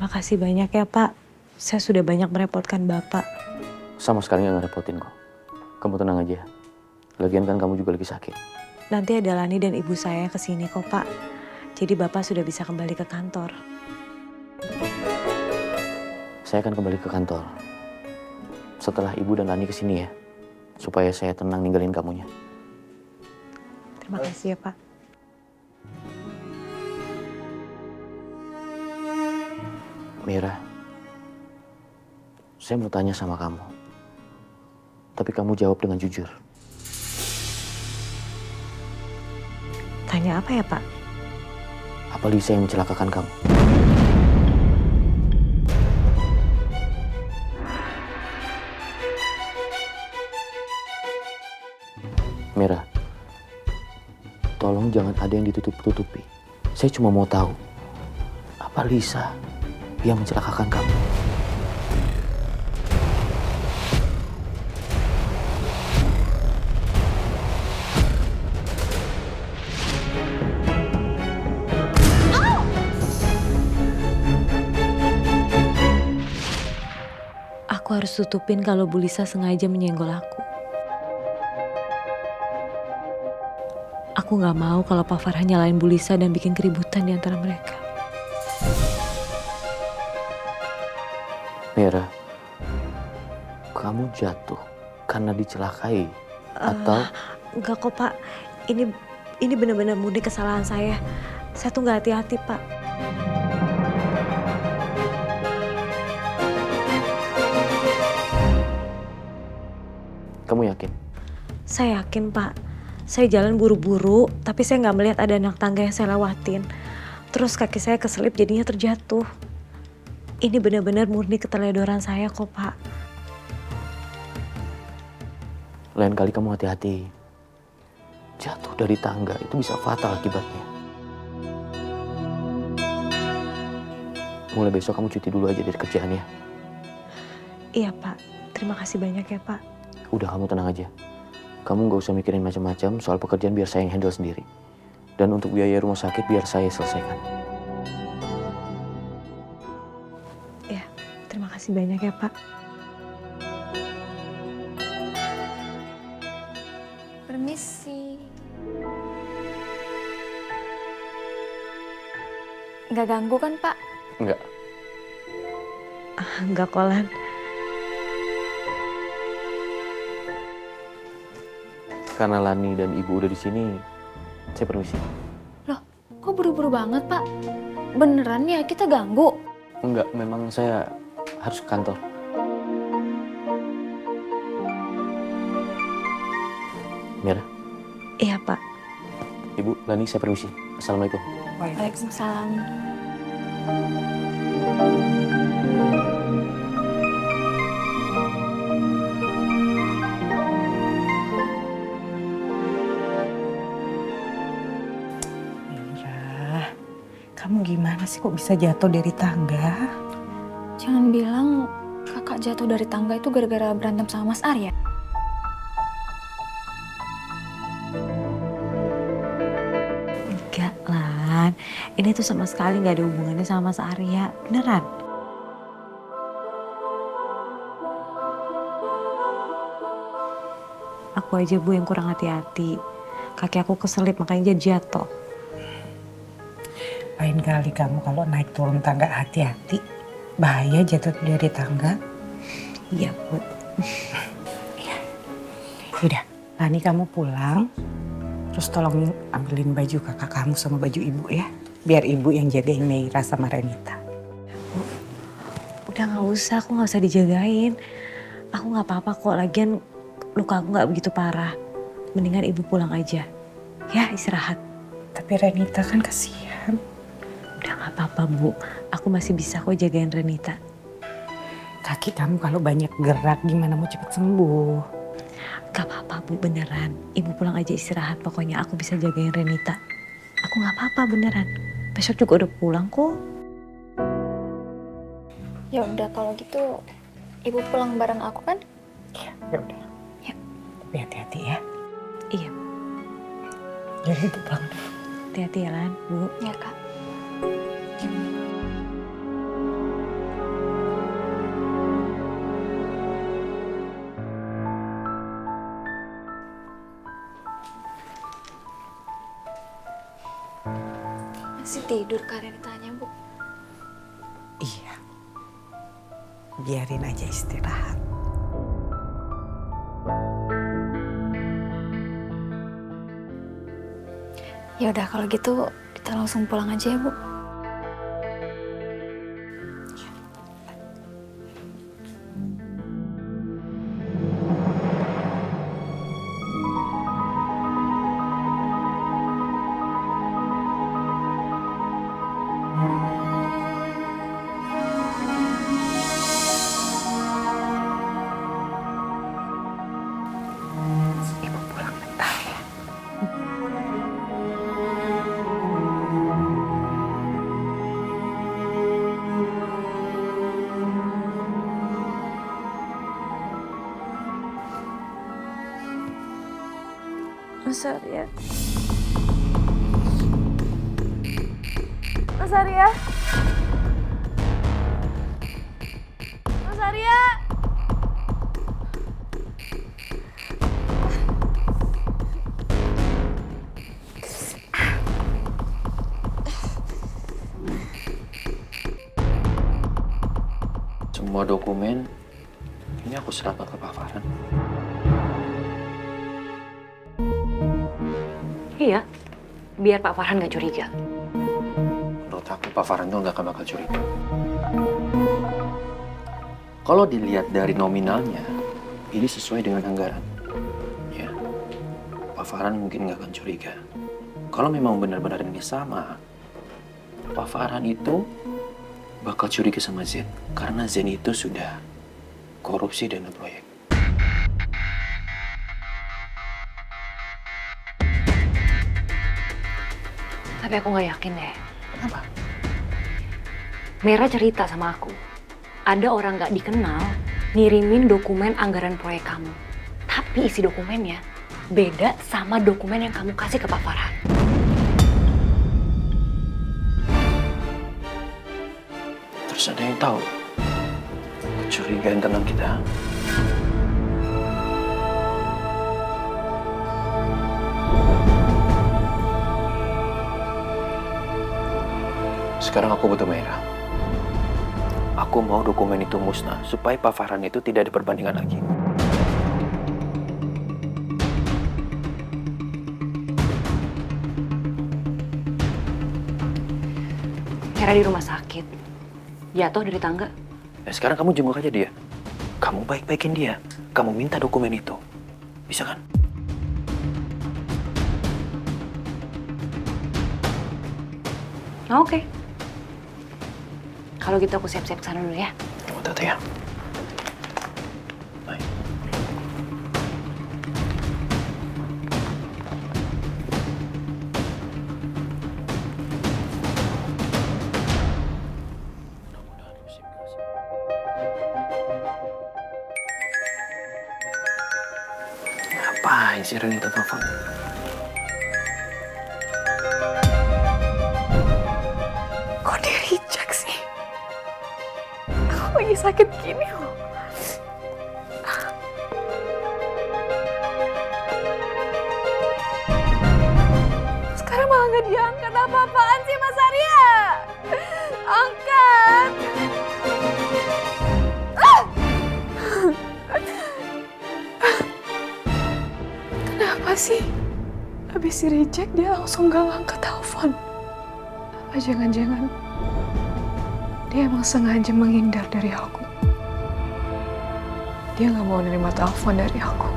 Terima kasih banyak ya Pak. Saya sudah banyak merepotkan Bapak. Sama sekali nggak ngerepotin kok. Kamu tenang aja. Lagian kan kamu juga lagi sakit. Nanti ada Lani dan ibu saya kesini kok Pak. Jadi Bapak sudah bisa kembali ke kantor. Saya akan kembali ke kantor setelah ibu dan Lani kesini ya. Supaya saya tenang ninggalin kamunya. Terima kasih ya Pak. Mira, saya mau tanya sama kamu. Tapi kamu jawab dengan jujur. Tanya apa ya Pak? Apa Lisa yang mencelakakan kamu? Mira, tolong jangan ada yang ditutup-tutupi. Saya cuma mau tahu, apa Lisa yang mencelakakan kamu? Aku harus tutupin kalau Bu Lisa sengaja menyenggol aku. Aku gak mau kalau Pak Farhan nyalain Bu Lisa dan bikin keributan di antara mereka. Mira, kamu jatuh karena dicelakai atau... Enggak kok Pak, ini benar-benar murni kesalahan saya. Saya tuh gak hati-hati Pak. Kamu yakin? Saya yakin Pak. Saya jalan buru-buru, tapi saya nggak melihat ada anak tangga yang saya lewatin. Terus kaki saya keselip jadinya terjatuh. Ini benar-benar murni keteledoran saya kok Pak. Lain kali kamu hati-hati. Jatuh dari tangga itu bisa fatal akibatnya. Mulai besok kamu cuti dulu aja dari kerjaan ya. Iya Pak, terima kasih banyak ya Pak. Udah, kamu tenang aja. Kamu gak usah mikirin macam-macam soal pekerjaan, biar saya yang handle sendiri. Dan untuk biaya rumah sakit biar saya selesaikan. Ya, terima kasih banyak ya Pak. Permisi. Nggak ganggu kan, Pak? Enggak. Enggak kok Lan. Karena Lani dan Ibu udah di sini, saya permisi. Loh, kok buru-buru banget, Pak? Beneran ya kita ganggu? Enggak, memang saya harus ke kantor. Mira, Iya Pak. Ibu, Lani, saya permisi. Assalamualaikum. Waalaikumsalam. Mira, kamu gimana sih kok bisa jatuh dari tangga? Jangan bilang kakak jatuh dari tangga itu gara-gara berantem sama Mas Arya. Enggak Lan. Ini tuh sama sekali nggak ada hubungannya sama Mas Arya. Beneran. Aku aja Bu yang kurang hati-hati. Kaki aku keselip makanya dia jatuh. Lain kali kamu kalau naik turun tangga hati-hati. Bahaya jatuh dari tangga. Iya Bu. Udah, Lani kamu pulang. Terus tolong ambilin baju kakak kamu sama baju ibu ya. Biar ibu yang jagain Meira sama Renita. Udah nggak usah, aku nggak usah dijagain. Aku nggak apa-apa kok, lagian luka aku nggak begitu parah. Mendingan ibu pulang aja. Ya istirahat. Tapi Renita kan kasihan. Udah nggak apa-apa Bu, aku masih bisa kok jagain Renita. Kaki kamu kalau banyak gerak gimana mau cepet sembuh. Gak apa-apa Bu, beneran. Ibu pulang aja istirahat, pokoknya aku bisa jagain Renita. Aku gak apa-apa beneran. Besok juga udah pulang kok. Ya udah kalau gitu ibu pulang bareng aku kan? Ya udah. Ya. Tapi hati-hati ya. Iya, Jadi ibu pulang dulu. hati-hati ya Lan, Bu. Ya, Kak. Masih tidur kalian ditanya, Bu? Iya. Biarin aja istirahat. Ya udah kalau gitu kita langsung pulang aja ya, Bu. Ibu pulang bentar ya. Mas Arya. Mas Arya. Mas Arya. Semua dokumen ini aku serahkan ke Pak Farhan. Iya, biar Pak Farhan nggak curiga. Menurut aku Pak Farhan itu nggak akan bakal curiga. Kalau dilihat dari nominalnya, ini sesuai dengan anggaran. Ya, Pak Farhan mungkin nggak akan curiga. Kalau memang benar-benar ini sama, Pak Farhan itu bakal curiga sama Zen. Karena Zen itu sudah korupsi dana proyek. Tapi aku nggak yakin deh. Kenapa? Mera cerita sama aku, ada orang nggak dikenal ngirimin dokumen anggaran proyek kamu. Tapi isi dokumennya beda sama dokumen yang kamu kasih ke Pak Farhan. Terus ada yang tahu kecurigaan tentang kita? Sekarang aku butuh Mera. Aku mau dokumen itu musnah supaya Pak Farhan itu tidak ada perbandingan lagi. Mera di rumah sakit, jatuh dari tangga. Sekarang kamu jenguk aja dia. Kamu baik-baikin dia. Kamu minta dokumen itu. Bisa kan? Oke. Kalau gitu aku siap-siap ke sana dulu ya. Kamu tahu ya. Baik. Ngapain sih Renita telepon? Kok dia reject sih? Aku lagi sakit gini loh. Sekarang malah nggak diangkat. Apa-apaan sih Mas Arya? Angkat! Kenapa sih? Habis di reject dia langsung gak ngangkat telepon. Apa jangan-jangan dia emang sengaja menghindar dari aku. Dia gak mau nerima telepon dari aku.